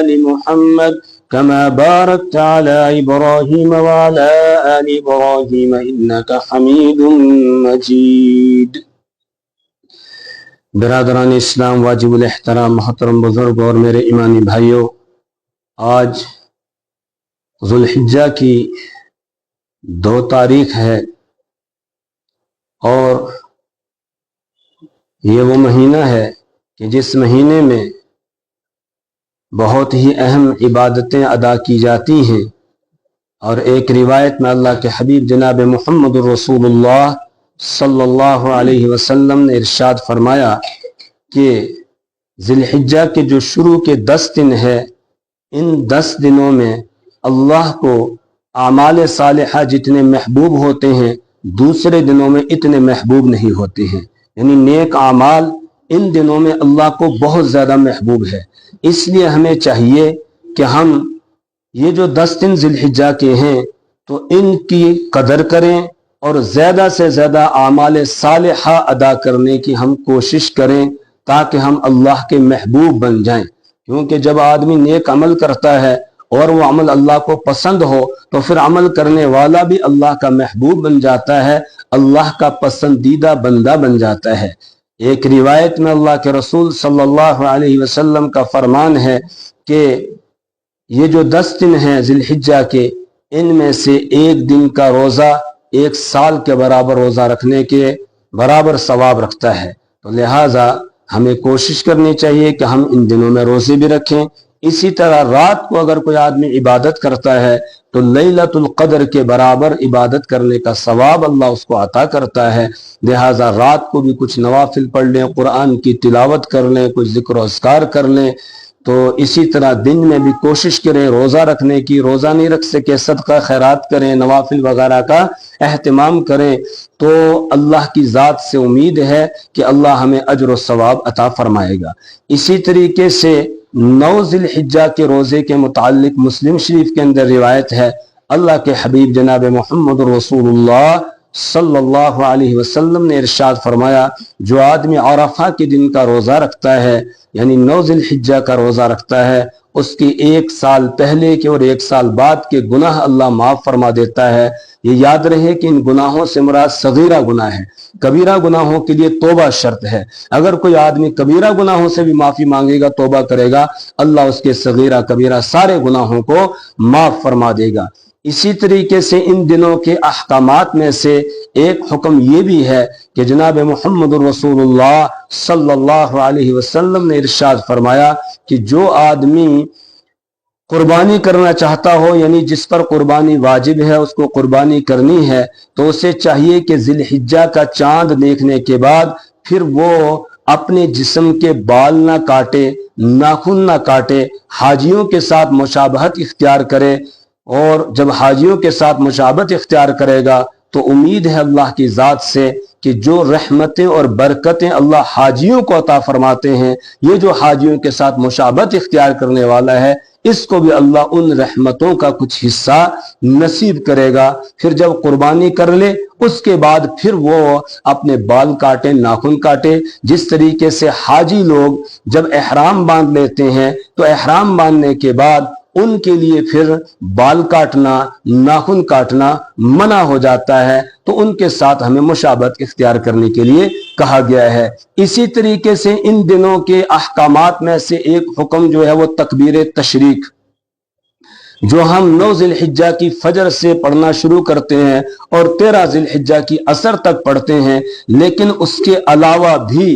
آل محمد كما باركت على إبراهيم وعلى آل إبراهيم إنك حميد مجيد۔ برادران اسلام، واجب الاحترام محترم بزرگ اور میرے ایمانی بھائیوں، آج ذوالحجہ کی 2 تاریخ ہے اور یہ وہ مہینہ ہے کہ جس مہینے میں بہت ہی اہم عبادتیں ادا کی جاتی ہیں، اور ایک روایت میں اللہ کے حبیب جناب محمد رسول اللہ صلی اللہ علیہ وسلم نے ارشاد فرمایا کہ ذی الحجہ کے جو شروع کے 10 دن ہے، ان 10 دنوں میں اللہ کو اعمال صالحہ جتنے محبوب ہوتے ہیں دوسرے دنوں میں اتنے محبوب نہیں ہوتے ہیں، یعنی نیک اعمال ان دنوں میں اللہ کو بہت زیادہ محبوب ہے۔ اس لیے ہمیں چاہیے کہ ہم یہ جو 10 دن ذی الحجہ کے ہیں تو ان کی قدر کریں اور زیادہ سے زیادہ اعمال صالحہ ادا کرنے کی ہم کوشش کریں تاکہ ہم اللہ کے محبوب بن جائیں، کیونکہ جب آدمی نیک عمل کرتا ہے اور وہ عمل اللہ کو پسند ہو تو پھر عمل کرنے والا بھی اللہ کا محبوب بن جاتا ہے، اللہ کا پسندیدہ بندہ بن جاتا ہے۔ ایک روایت میں اللہ کے رسول صلی اللہ علیہ وسلم کا فرمان ہے کہ یہ جو 10 دن ہیں ذی الحجہ کے، ان میں سے ایک دن کا روزہ 1 سال کے برابر روزہ رکھنے کے برابر ثواب رکھتا ہے، تو لہٰذا ہمیں کوشش کرنی چاہیے کہ ہم ان دنوں میں روزے بھی رکھیں۔ اسی طرح رات کو اگر کوئی آدمی عبادت کرتا ہے تو لیلۃ القدر کے برابر عبادت کرنے کا ثواب اللہ اس کو عطا کرتا ہے، لہٰذا رات کو بھی کچھ نوافل پڑھ لیں، قرآن کی تلاوت کر لیں، کچھ ذکر و اذکار کر لیں۔ تو اسی طرح دن میں بھی کوشش کریں روزہ رکھنے کی، روزہ نہیں رکھ سکے صدقہ خیرات کریں، نوافل وغیرہ کا اہتمام کریں، تو اللہ کی ذات سے امید ہے کہ اللہ ہمیں اجر و ثواب عطا فرمائے گا۔ اسی طریقے سے 9 ذی الحجہ کے روزے کے متعلق مسلم شریف کے اندر روایت ہے، اللہ کے حبیب جناب محمد رسول اللہ صلی اللہ علیہ وسلم نے ارشاد فرمایا، جو آدمی عرفہ کے دن کا روزہ رکھتا ہے، یعنی 9 ذی الحجہ کا روزہ رکھتا ہے، اس کی 1 سال پہلے کے اور 1 سال بعد کے گناہ اللہ معاف فرما دیتا ہے۔ یہ یاد رہے کہ ان گناہوں سے مراد صغیرہ گناہ ہے، کبیرہ گناہوں کے لیے توبہ شرط ہے۔ اگر کوئی آدمی کبیرہ گناہوں سے بھی معافی مانگے گا، توبہ کرے گا، اللہ اس کے صغیرہ کبیرہ سارے گناہوں کو معاف فرما دے گا۔ اسی طریقے سے ان دنوں کے احکامات میں سے ایک حکم یہ بھی ہے کہ جناب محمد رسول اللہ صلی اللہ علیہ وسلم نے ارشاد فرمایا کہ جو آدمی قربانی کرنا چاہتا ہو، یعنی جس پر قربانی واجب ہے اس کو قربانی کرنی ہے، تو اسے چاہیے کہ ذی الحجہ کا چاند دیکھنے کے بعد پھر وہ اپنے جسم کے بال نہ کاٹے، ناخن نہ کاٹے، حاجیوں کے ساتھ مشابہت اختیار کرے، اور جب حاجیوں کے ساتھ مشابہت اختیار کرے گا تو امید ہے اللہ کی ذات سے کہ جو رحمتیں اور برکتیں اللہ حاجیوں کو عطا فرماتے ہیں، یہ جو حاجیوں کے ساتھ مشابہت اختیار کرنے والا ہے اس کو بھی اللہ ان رحمتوں کا کچھ حصہ نصیب کرے گا۔ پھر جب قربانی کر لے اس کے بعد پھر وہ اپنے بال کاٹے، ناخن کاٹے۔ جس طریقے سے حاجی لوگ جب احرام باندھ لیتے ہیں تو احرام باندھنے کے بعد ان کے لیے پھر بال کاٹنا، ناخن کاٹنا منع ہو جاتا ہے، تو ان کے ساتھ ہمیں مشابہت اختیار کرنے کے لیے کہا گیا ہے۔ اسی طریقے سے ان دنوں کے احکامات میں سے ایک حکم جو ہے وہ تکبیر تشریق، جو ہم 9 ذی الحجہ کی فجر سے پڑھنا شروع کرتے ہیں اور 13 ذی الحجہ کی عصر تک پڑھتے ہیں، لیکن اس کے علاوہ بھی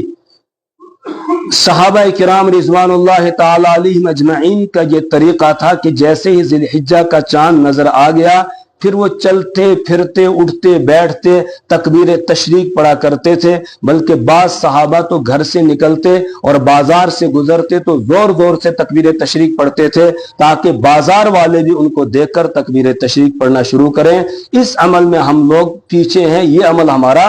صحابہ کرام رضوان اللہ تعالی علیہم اجمعین کا یہ طریقہ تھا کہ جیسے ہی ذی الحجہ کا چاند نظر آ گیا پھر وہ چلتے پھرتے اٹھتے بیٹھتے تکبیر تشریق پڑھا کرتے تھے، بلکہ بعض صحابہ تو گھر سے نکلتے اور بازار سے گزرتے تو زور زور سے تکبیر تشریق پڑھتے تھے تاکہ بازار والے بھی ان کو دیکھ کر تکبیر تشریق پڑھنا شروع کریں۔ اس عمل میں ہم لوگ پیچھے ہیں، یہ عمل ہمارا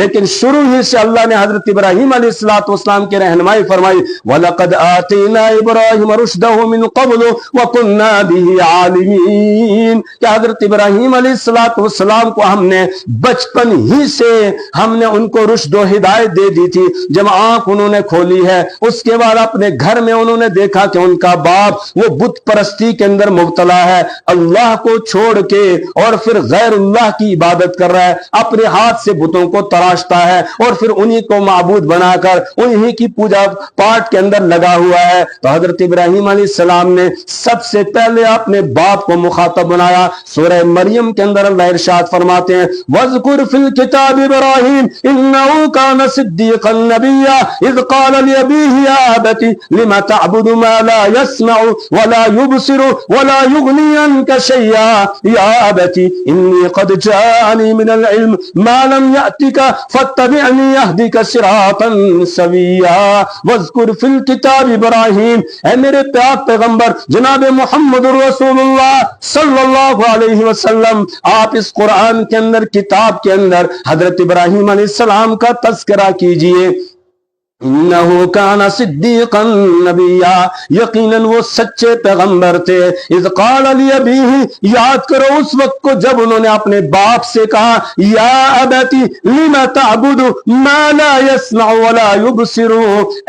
لیکن شروع ہی سے اللہ نے حضرت ابراہیم علیہ السلام کی رہنمائی فرمائی، وَلَقَدْ آتَيْنَا إِبْرَاهِيمَ رُشْدَهُ مِنْ قَبْلُ وَكُنَّا بِهِ عَالِمِينَ کہ حضرت ابراہیم علیہ السلام کو ہم نے بچپن ہی سے ہم نے ان کو رشد و ہدایت دے دی تھی۔ جب آنکھ انہوں نے کھولی ہے، اس کے بعد اپنے گھر میں انہوں نے دیکھا کہ ان کا باپ وہ بت پرستی کے اندر مبتلا ہے، اللہ کو چھوڑ کے اور پھر غیر اللہ کی عبادت کر رہا ہے، اپنے ہاتھ سے بتوں کو تراشتا ہے اور پھر انہی کو معبود بنا کر انہی کی پوجا پاٹ کے اندر لگا ہوا ہے۔ تو حضرت ابراہیم علیہ السلام نے سب سے پہلے اپنے باپ کو مخاطب بنایا۔ سورہ مریم کے اندر اللہ ارشاد فرماتے ہیں، وَاذْكُرْ فِي الْكِتَابِ إِبْرَاهِيمَ إِنَّهُ كَانَ صِدِّيقًا نَبِيًّا إِذْ قَالَ لِأَبِيهِ يَا أَبَتِ لِمَ تَعْبُدُ مَا لَا يَسْمَعُ وَلَا يُبْصِرُ وَلَا يُغْنِي عَنْكَ شَيْئًا يَا أَبَتِ إِنِّي قَدْ جَاءَنِي مِنَ الْعِلْمِ مَا لَمْ يَأْتِكَ فَاتَّبِعْنِي أَهْدِكَ صِرَاطًا سَوِيًّا وَاذْكُرْ فِي الْكِتَابِ إِبْرَاهِيمَ اے میرے پاک پیغمبر جناب محمد رسول اللہ صلی اللہ علیہ وسلم، آپ اس قرآن کے اندر کتاب کے اندر حضرت ابراہیم علیہ السلام کا تذکرہ کیجئے۔ انہو کان صدیقا نبیا، یقیناً وہ سچے پیغمبر تھے۔ اذ قال لابیہ، یاد کرو اس وقت کو جب انہوں نے اپنے باپ سے کہا، یا ابتی لم تعبد ما لا يسمع ولا يبصر،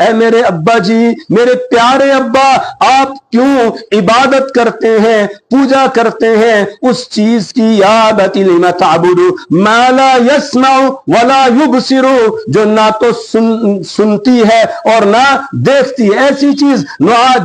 اے میرے ابا جی، میرے پیارے ابا، آپ کیوں عبادت کرتے ہیں، پوجا کرتے ہیں اس چیز کی، یا ابتی لم تعبد ما لا يسمع ولا يبصر، جو نہ تو سنتی ہے اور نہ دیکھتی ہے، ایسی چیز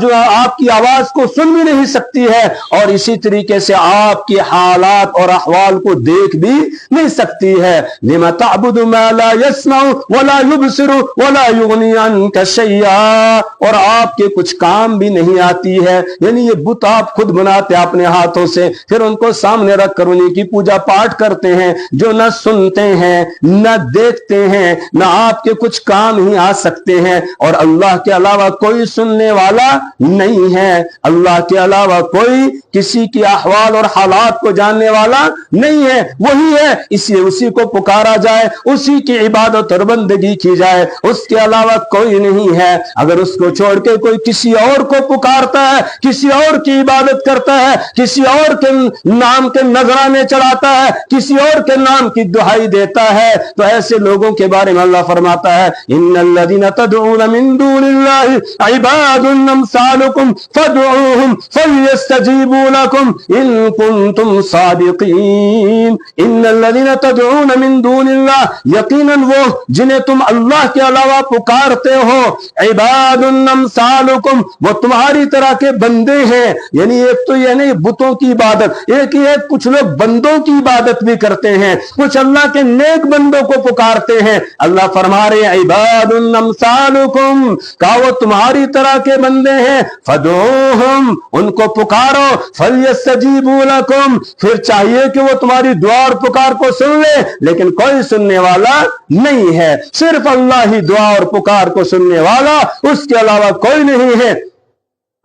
جو آپ کی آواز کو سن بھی نہیں سکتی ہے اور اسی طریقے سے آپ کی حالات اور احوال کو دیکھ بھی نہیں سکتی ہے۔ لِمَ تَعْبُدُ مَا لَا يَسْمَعُ وَلَا يُبْصِرُ وَلَا يُغْنِي عَنْكَ شَيْئًا، اور آپ کے کچھ کام بھی نہیں آتی ہے۔ یعنی یہ بت آپ خود بناتے اپنے ہاتھوں سے، پھر ان کو سامنے رکھ کر انہیں کی پوجا پاٹ کرتے ہیں، جو نہ سنتے ہیں نہ دیکھتے ہیں، نہ آپ کے کچھ کام ہی آ سکتے ہیں، اور اللہ کے علاوہ کوئی سننے والا نہیں ہے، اللہ کے علاوہ کوئی کسی کی احوال اور حالات کو جاننے والا نہیں ہے، وہی ہے، اسی کو پکارا جائے، اسی کی عبادت اور بندگی کی جائے، اس کے علاوہ کوئی نہیں ہے۔ اگر اس کو چھوڑ کے کوئی کسی اور کو پکارتا ہے، کسی اور کی عبادت کرتا ہے، کسی اور کے نام کے نذرانے چڑھاتا ہے، کسی اور کے نام کی دہائی دیتا ہے، تو ایسے لوگوں کے بارے میں اللہ فرماتا ہے، ان الذین تدعون من دون اللہ عباد امثالکم فادعوہم فلیستجیبوا لکم ان کنتم صادقین۔ ان الذین تدعون من دون اللہ، یقیناً وہ جنہیں تم اللہ کے علاوہ پکارتے ہو، عباد امثالکم، وہ تمہاری طرح کے بندے ہیں۔ یعنی ایک تو یہ نہیں بتوں کی عبادت، ایک ہی ہے، کچھ لوگ بندوں کی عبادت بھی کرتے ہیں، کچھ اللہ کے نیک بندوں کو پکارتے ہیں۔ اللہ فرما رہے ہیں عباد امثالکم، کہا وہ تمہاری طرح کے بندے ہیں، فدعوہم، ان کو پکارو، فلیستجیبوا لکم، پھر چاہیے کہ وہ تمہاری دعا اور پکار کو سن لے، لیکن کوئی سننے والا نہیں ہے، صرف اللہ ہی دعا اور پکار کو سننے والا، اس کے علاوہ کوئی نہیں ہے۔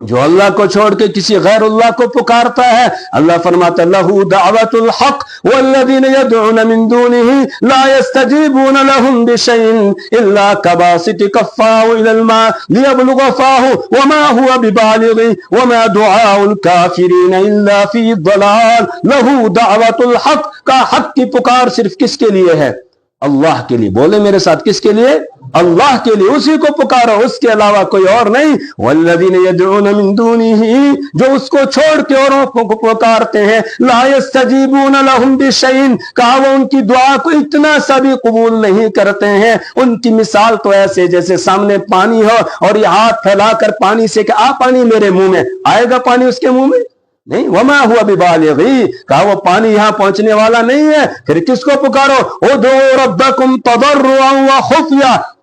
جو اللہ کو چھوڑ کے کسی غیر اللہ کو پکارتا ہے، اللہ فرماتا ہے لہو دعوت الحق والذین یدعون من دونہ لا یستجیبون لہم بشیء الا کباسط کفہ الی الماء لیبلغ فاہ وما هو ببالغہ وما دعاء الکافرین الا فی ضلال۔ لہو دعوت الحق، کا حق کی پکار صرف کس کے لیے ہے؟ اللہ کے لیے۔ بولے میرے ساتھ، کس کے لیے؟ اللہ کے لیے، اسی کو پکارو، اس کے علاوہ کوئی اور نہیں۔ والذین یدعون من دونہ، جو اس کو چھوڑ کے اوروں کو پکارتے ہیں، لا یستجیبون لہم بشیء، کہا وہ ان کی دعا کو اتنا سا بھی قبول نہیں کرتے ہیں۔ ان کی مثال تو ایسے جیسے سامنے پانی ہو اور یہ ہاتھ پھیلا کر پانی سے کہ آ پانی میرے منہ میں، آئے گا پانی اس کے منہ میں؟ نہیں۔ وما ہوا ببالغی، کہا وہ پانی یہاں پہنچنے والا نہیں ہے۔ پھر کس کو پکارو؟ ادعوا ربکم تضرعا وخفیا،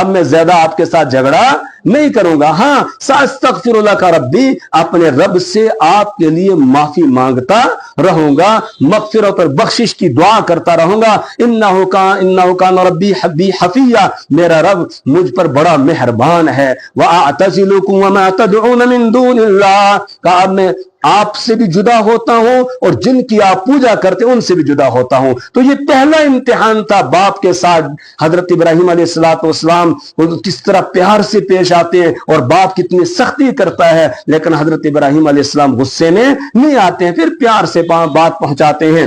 اب میں زیادہ آپ کے ساتھ جھگڑا نہیں کروں گا. ہاں ساستغفر لک ربی, اپنے رب سے آپ کے لیے معافی مانگتا رہوں گا, مغفرت اور بخشش کی دعا کرتا رہوں گا. انہ کان ربی حبی حفیہ, میرا رب مجھ پر بڑا مہربان ہے. واعتزلکم وما تدعون من دون اللہ, کہ اب میں آپ سے بھی جدا ہوتا ہوں اور جن کی آپ پوجا کرتے ان سے بھی جدا ہوتا ہوں. تو یہ پہلا امتحان تھا باپ کے ساتھ. حضرت ابراہیم علیہ السلام کس طرح پیار سے پیش آتے ہیں اور باپ کتنی سختی کرتا ہے, لیکن حضرت ابراہیم علیہ السلام غصے میں نہیں آتے ہیں, پھر پیار سے بات پہنچاتے ہیں.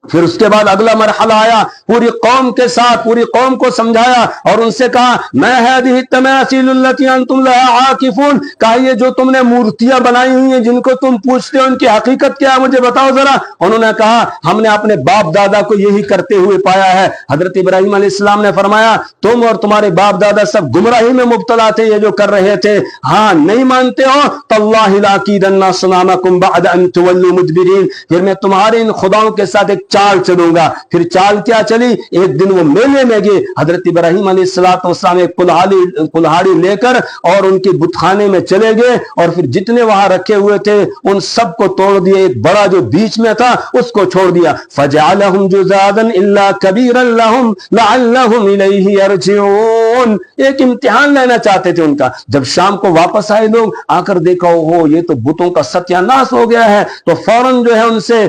پھر اس کے بعد اگلا مرحلہ آیا, پوری قوم کے ساتھ پوری قوم کو سمجھایا اور ان سے کہا میں هذه التماثيل التي انتم لها عاكفون, کہا یہ جو تم نے مورتیاں بنائی ہوئی ہیں جن کو تم پوچھتے ہو ان کی حقیقت کیا ہے مجھے بتاؤ ذرا. انہوں نے کہا ہم نے اپنے باپ دادا کو یہی کرتے ہوئے پایا ہے. حضرت ابراہیم علیہ السلام نے فرمایا تم اور تمہارے باپ دادا سب گمراہی میں مبتلا تھے, یہ جو کر رہے تھے. ہاں نہیں مانتے ہو, تاللہ لاکیدن صنامکم بعد ان تولوا مدبرین, پھر میں تمہارے ان خداؤں کے ساتھ ایک چال چلوں گا. پھر چال کیا چلی, ایک دن وہ میلے میں گئے. حضرت ابراہیم علیہ السلام ایک کلہاڑی لے کر اور ان کے بتخانے میں چلے گئے اور پھر جتنے وہاں رکھے ہوئے تھے ان سب کو توڑ دیا, ایک بڑا جو بیچ میں تھا اس کو چھوڑ دیا. فجعلهم جذاذا الا كبيرا لهم لعلهم الیہ یرجعون, ایک امتحان لینا چاہتے تھے ان کا. جب شام کو واپس آئے لوگ, آ کر دیکھا ہو یہ تو بتوں کا ستیہ ناش ہو گیا ہے, تو فوراً جو ہے ان سے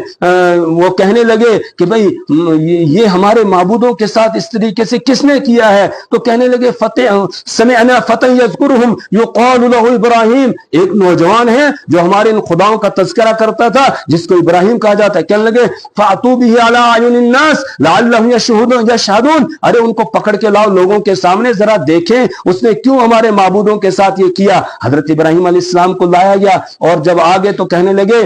وہ کہنے لگے کہ بھئی یہ ہمارے معبودوں کے ساتھ اس طریقے سے کس نے کیا ہے. تو کہنے لگے سمعنا فتى يذكرهم يقال له ابراہیم, ایک نوجوان ہے جو ہمارے ان خداؤں کا تذکرہ کرتا تھا جس کو ابراہیم کہا جاتا ہے. کہنے لگے فاتوا به على اعين الناس لعلهم يشهدون, ارے ان کو پکڑ کے لاؤ لوگوں کے سامنے ذرا دیکھیں اس نے کیوں ہمارے معبودوں کے ساتھ یہ کیا. حضرت ابراہیم علیہ السلام کو لایا گیا اور جب آگے تو کہنے لگے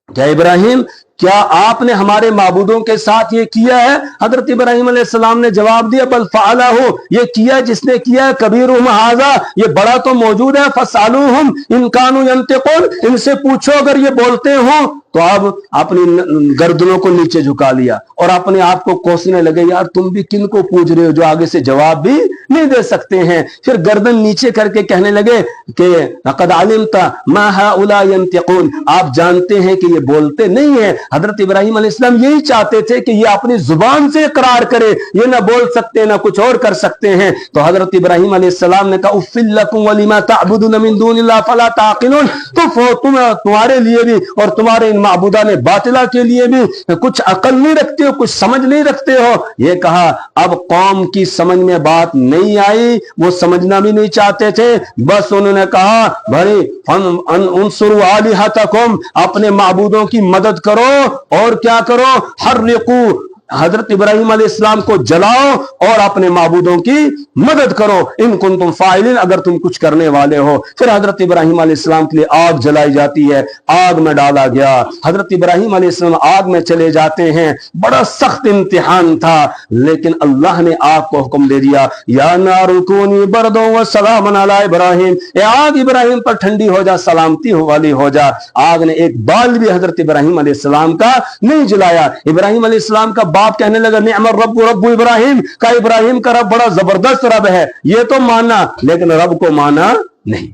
کیا ابراہیم کیا آپ نے ہمارے معبودوں کے ساتھ یہ کیا ہے؟ حضرت ابراہیم علیہ السلام نے جواب دیا بل فعلہ, یہ کیا جس نے کیا ہے کبیرہم ھذا, یہ بڑا تو موجود ہے. فاسألوہم ان کانوا ینطقون, ان سے پوچھو اگر یہ بولتے ہوں. تو اب اپنی گردنوں کو نیچے جھکا لیا اور اپنے آپ کو کوسنے لگے یار تم بھی کن کو پوچھ رہے ہو جو آگے سے جواب بھی نہیں دے سکتے ہیں. پھر گردن نیچے کر کے کہنے لگے کہ لقد علمت ما هؤلاء ينطقون, آپ جانتے ہیں کہ یہ بولتے نہیں ہیں. حضرت ابراہیم علیہ السلام یہی چاہتے تھے کہ یہ اپنی زبان سے اقرار کرے, یہ نہ بول سکتے نہ کچھ اور کر سکتے ہیں. تو حضرت ابراہیم علیہ السلام نے کہا اف لکم ولما تعبدون من دون اللہ فلا تعقلون, تو تمہارے لیے بھی اور تمہارے ان معبودان باطلہ کے لیے بھی کچھ عقل نہیں رکھتے ہو, کچھ سمجھ نہیں رکھتے ہو. یہ کہا اب قوم کی سمجھ میں بات نہیں آئی, وہ سمجھنا بھی نہیں چاہتے تھے. بس انہوں نے کہا بھائی انصروا آلہتکم, اپنے معبودوں کی مدد کرو اور کیا کرو حرقو, حضرت ابراہیم علیہ السلام کو جلاؤ اور اپنے معبودوں کی مدد کرو ان کنتم فاعلین, اگر تم کچھ کرنے والے ہو. پھر حضرت ابراہیم علیہ السلام کے لیے آگ جلائی جاتی ہے, آگ میں ڈالا گیا. حضرت ابراہیم علیہ السلام آگ میں چلے جاتے ہیں. بڑا سخت امتحان تھا لیکن اللہ نے آگ کو حکم دے دیا یا نار کونی بردا وسلاما علی ابراہیم, اے آگ ابراہیم پر ٹھنڈی ہو جا, سلامتی والی ہو جا. آگ نے ایک بال بھی حضرت ابراہیم علیہ السلام کا نہیں جلایا. ابراہیم علیہ السلام کا باپ کہنے لگا نعم الرب رب ابراہیم, کا ابراہیم کا رب بڑا زبردست رب ہے, یہ تو مانا لیکن رب کو مانا نہیں.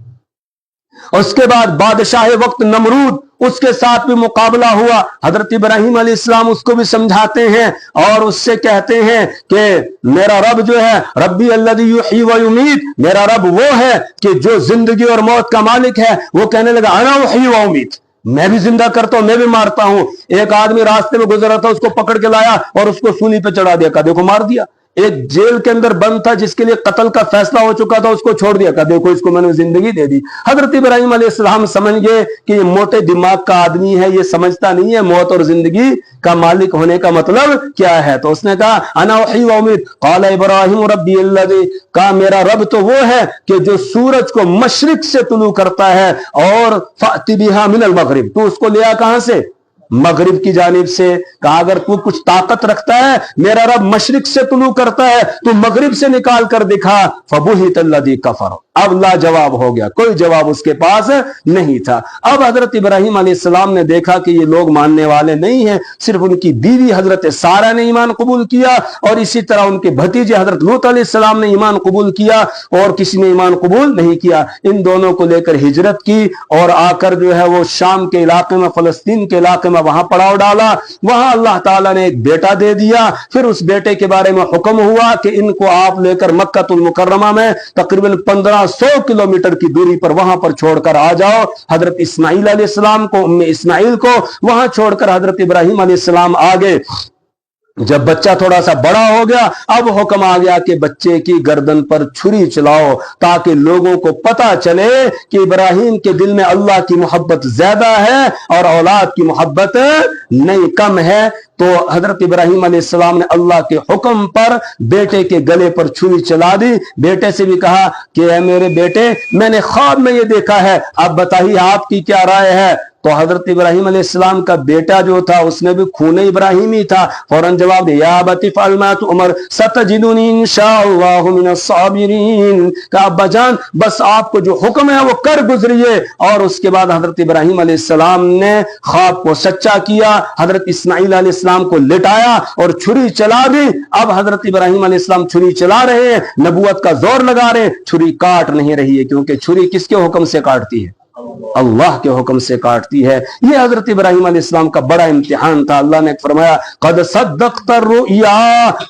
اس کے بعد بادشاہ وقت نمرود, اس کے ساتھ بھی مقابلہ ہوا. حضرت ابراہیم علیہ السلام اس کو بھی سمجھاتے ہیں اور اس سے کہتے ہیں کہ میرا رب جو ہے ربی الذی یحیی و یمیت, میرا رب وہ ہے کہ جو زندگی اور موت کا مالک ہے. وہ کہنے لگا انا احیی و امیت, میں بھی زندہ کرتا ہوں میں بھی مارتا ہوں. ایک آدمی راستے میں گزر رہا تھا, اس کو پکڑ کے لایا اور اس کو سولی پہ چڑھا دیا, کہا دیکھو مار دیا. ایک جیل کے اندر بند تھا جس کے لیے قتل کا فیصلہ ہو چکا تھا, اس کو چھوڑ دیا, کہا دیکھو اس کو میں نے زندگی دے دی. حضرت ابراہیم علیہ السلام سمجھ گئے کہ یہ موٹے دماغ کا آدمی ہے, یہ سمجھتا نہیں ہے موت اور زندگی کا مالک ہونے کا مطلب کیا ہے. تو اس نے کہا انا احیی و امیت, قال ابراہیم ربی الذی, کہا میرا رب تو وہ ہے کہ جو سورج کو مشرق سے طلوع کرتا ہے اور فأتی بہا من المغرب, تو اس کو لیا کہاں سے مغرب کی جانب سے کہا اگر تو کچھ طاقت رکھتا ہے میرا رب مشرق سے طلوع کرتا ہے تو مغرب سے نکال کر دکھا فبہت الذی کفر اب لا جواب ہو گیا کوئی جواب اس کے پاس نہیں تھا اب حضرت ابراہیم علیہ السلام نے دیکھا کہ یہ لوگ ماننے والے نہیں ہیں صرف ان کی بیوی حضرت سارہ نے ایمان قبول کیا اور اسی طرح ان کے بھتیجے حضرت لوط علیہ السلام نے ایمان قبول کیا اور کسی نے ایمان قبول نہیں کیا ان دونوں کو لے کر ہجرت کی اور آ کر جو ہے وہ شام کے علاقے میں فلسطین کے علاقے میں وہاں پڑاؤ ڈالا وہاں اللہ تعالیٰ نے ایک بیٹا دے دیا پھر اس بیٹے کے بارے میں حکم ہوا کہ ان کو آپ لے کر مکہ المکرمہ میں تقریباً 1500 کلومیٹر کی دوری پر وہاں پر چھوڑ کر آ جاؤ حضرت اسماعیل علیہ السلام کو ام اسماعیل کو وہاں چھوڑ کر حضرت ابراہیم علیہ السلام آگے جب بچہ تھوڑا سا بڑا ہو گیا اب حکم آ گیا کہ بچے کی گردن پر چھری چلاؤ تاکہ لوگوں کو پتا چلے کہ ابراہیم کے دل میں اللہ کی محبت زیادہ ہے اور اولاد کی محبت نہیں کم ہے تو حضرت ابراہیم علیہ السلام نے اللہ کے حکم پر بیٹے کے گلے پر چھری چلا دی بیٹے سے بھی کہا کہ اے میرے بیٹے میں نے خواب میں یہ دیکھا ہے اب بتائیے آپ کی کیا رائے ہے تو حضرت ابراہیم علیہ السلام کا بیٹا جو تھا اس نے بھی خون ابراہیمی تھا فوراً جواب دیا یا ابت افعل ما تؤمر ستجدنی انشاءاللہ من الصابرین کہ ابا جان بس آپ کو جو حکم ہے وہ کر گزریے اور اس کے بعد حضرت ابراہیم علیہ السلام نے خواب کو سچا کیا حضرت اسماعیل علیہ السلام کو لٹایا اور چھری چلا دی اب حضرت ابراہیم علیہ السلام چھری چلا رہے ہیں نبوت کا زور لگا رہے ہیں چھری کاٹ نہیں رہی ہے کیونکہ چھری کس کے حکم سے کاٹتی ہے اللہ کے حکم سے کاٹتی ہے یہ حضرت ابراہیم علیہ السلام کا بڑا امتحان تھا اللہ نے فرمایا قد صدقت الرؤیا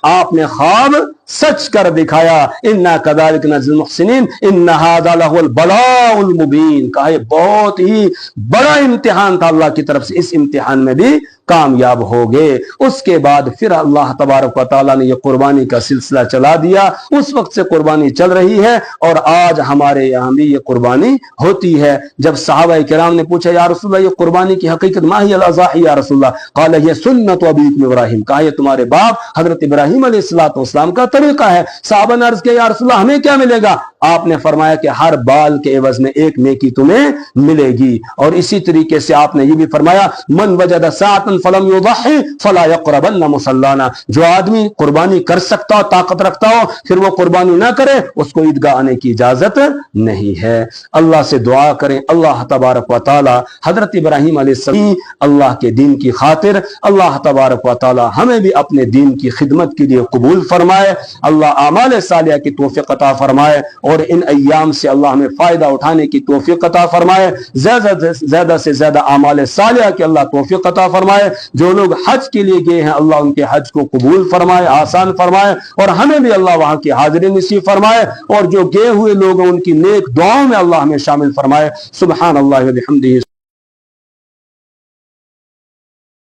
آپ نے خواب سچ کر دکھایا انا کذالک نجزی المحسنین ان ھذا لہو البلاء المبین کہا یہ بہت ہی بڑا امتحان تھا اللہ کی طرف سے اس امتحان میں بھی کامیاب ہو گئے اس کے بعد پھر اللہ تبارک و تعالیٰ نے یہ قربانی کا سلسلہ چلا دیا اس وقت سے قربانی چل رہی ہے اور آج ہمارے یہاں بھی یہ قربانی ہوتی ہے جب صحابہ کرام نے پوچھا یا رسول اللہ یہ قربانی کی حقیقت ما ہی الاضاحی یا رسول اللہ قال یہ سنت ابیکم ابراہیم کہا یہ تمہارے باپ حضرت ابراہیم علیہ السلام کا طریقہ ہے صحابہ نے عرض کیا یا رسول اللہ ہمیں کیا ملے گا آپ نے فرمایا کہ ہر بال کے عوض میں ایک نیکی تمہیں ملے گی اور اسی طریقے سے آپ نے یہ بھی فرمایا من وجد ساعتا فلم یضحی فلا یقربن مصلانا جو آدمی قربانی کر سکتا ہو طاقت رکھتا ہو پھر وہ قربانی نہ کرے اس کو عیدگاہ آنے کی اجازت نہیں ہے اللہ سے دعا کریں اللہ تبارک و تعالی حضرت ابراہیم علیہ السلام اللہ کے دین کی خاطر اللہ تبارک و تعالی ہمیں بھی اپنے دین کی خدمت کے لیے قبول فرمائے اللہ اعمال صالحہ کی توفیق عطا فرمائے اور ان ایام سے اللہ ہمیں فائدہ اٹھانے کی توفیق عطا فرمائے زیادہ سے زیادہ اعمال صالحہ کی اللہ توفیق عطا فرمائے جو لوگ حج کے لیے گئے ہیں اللہ ان کے حج کو قبول فرمائے آسان فرمائے اور ہمیں بھی اللہ وہاں کی حاضری نصیب فرمائے اور جو گئے ہوئے لوگ ہیں ان کی نیک دعاؤں میں اللہ ہمیں شامل فرمائے سبحان اللہ و بحمدہ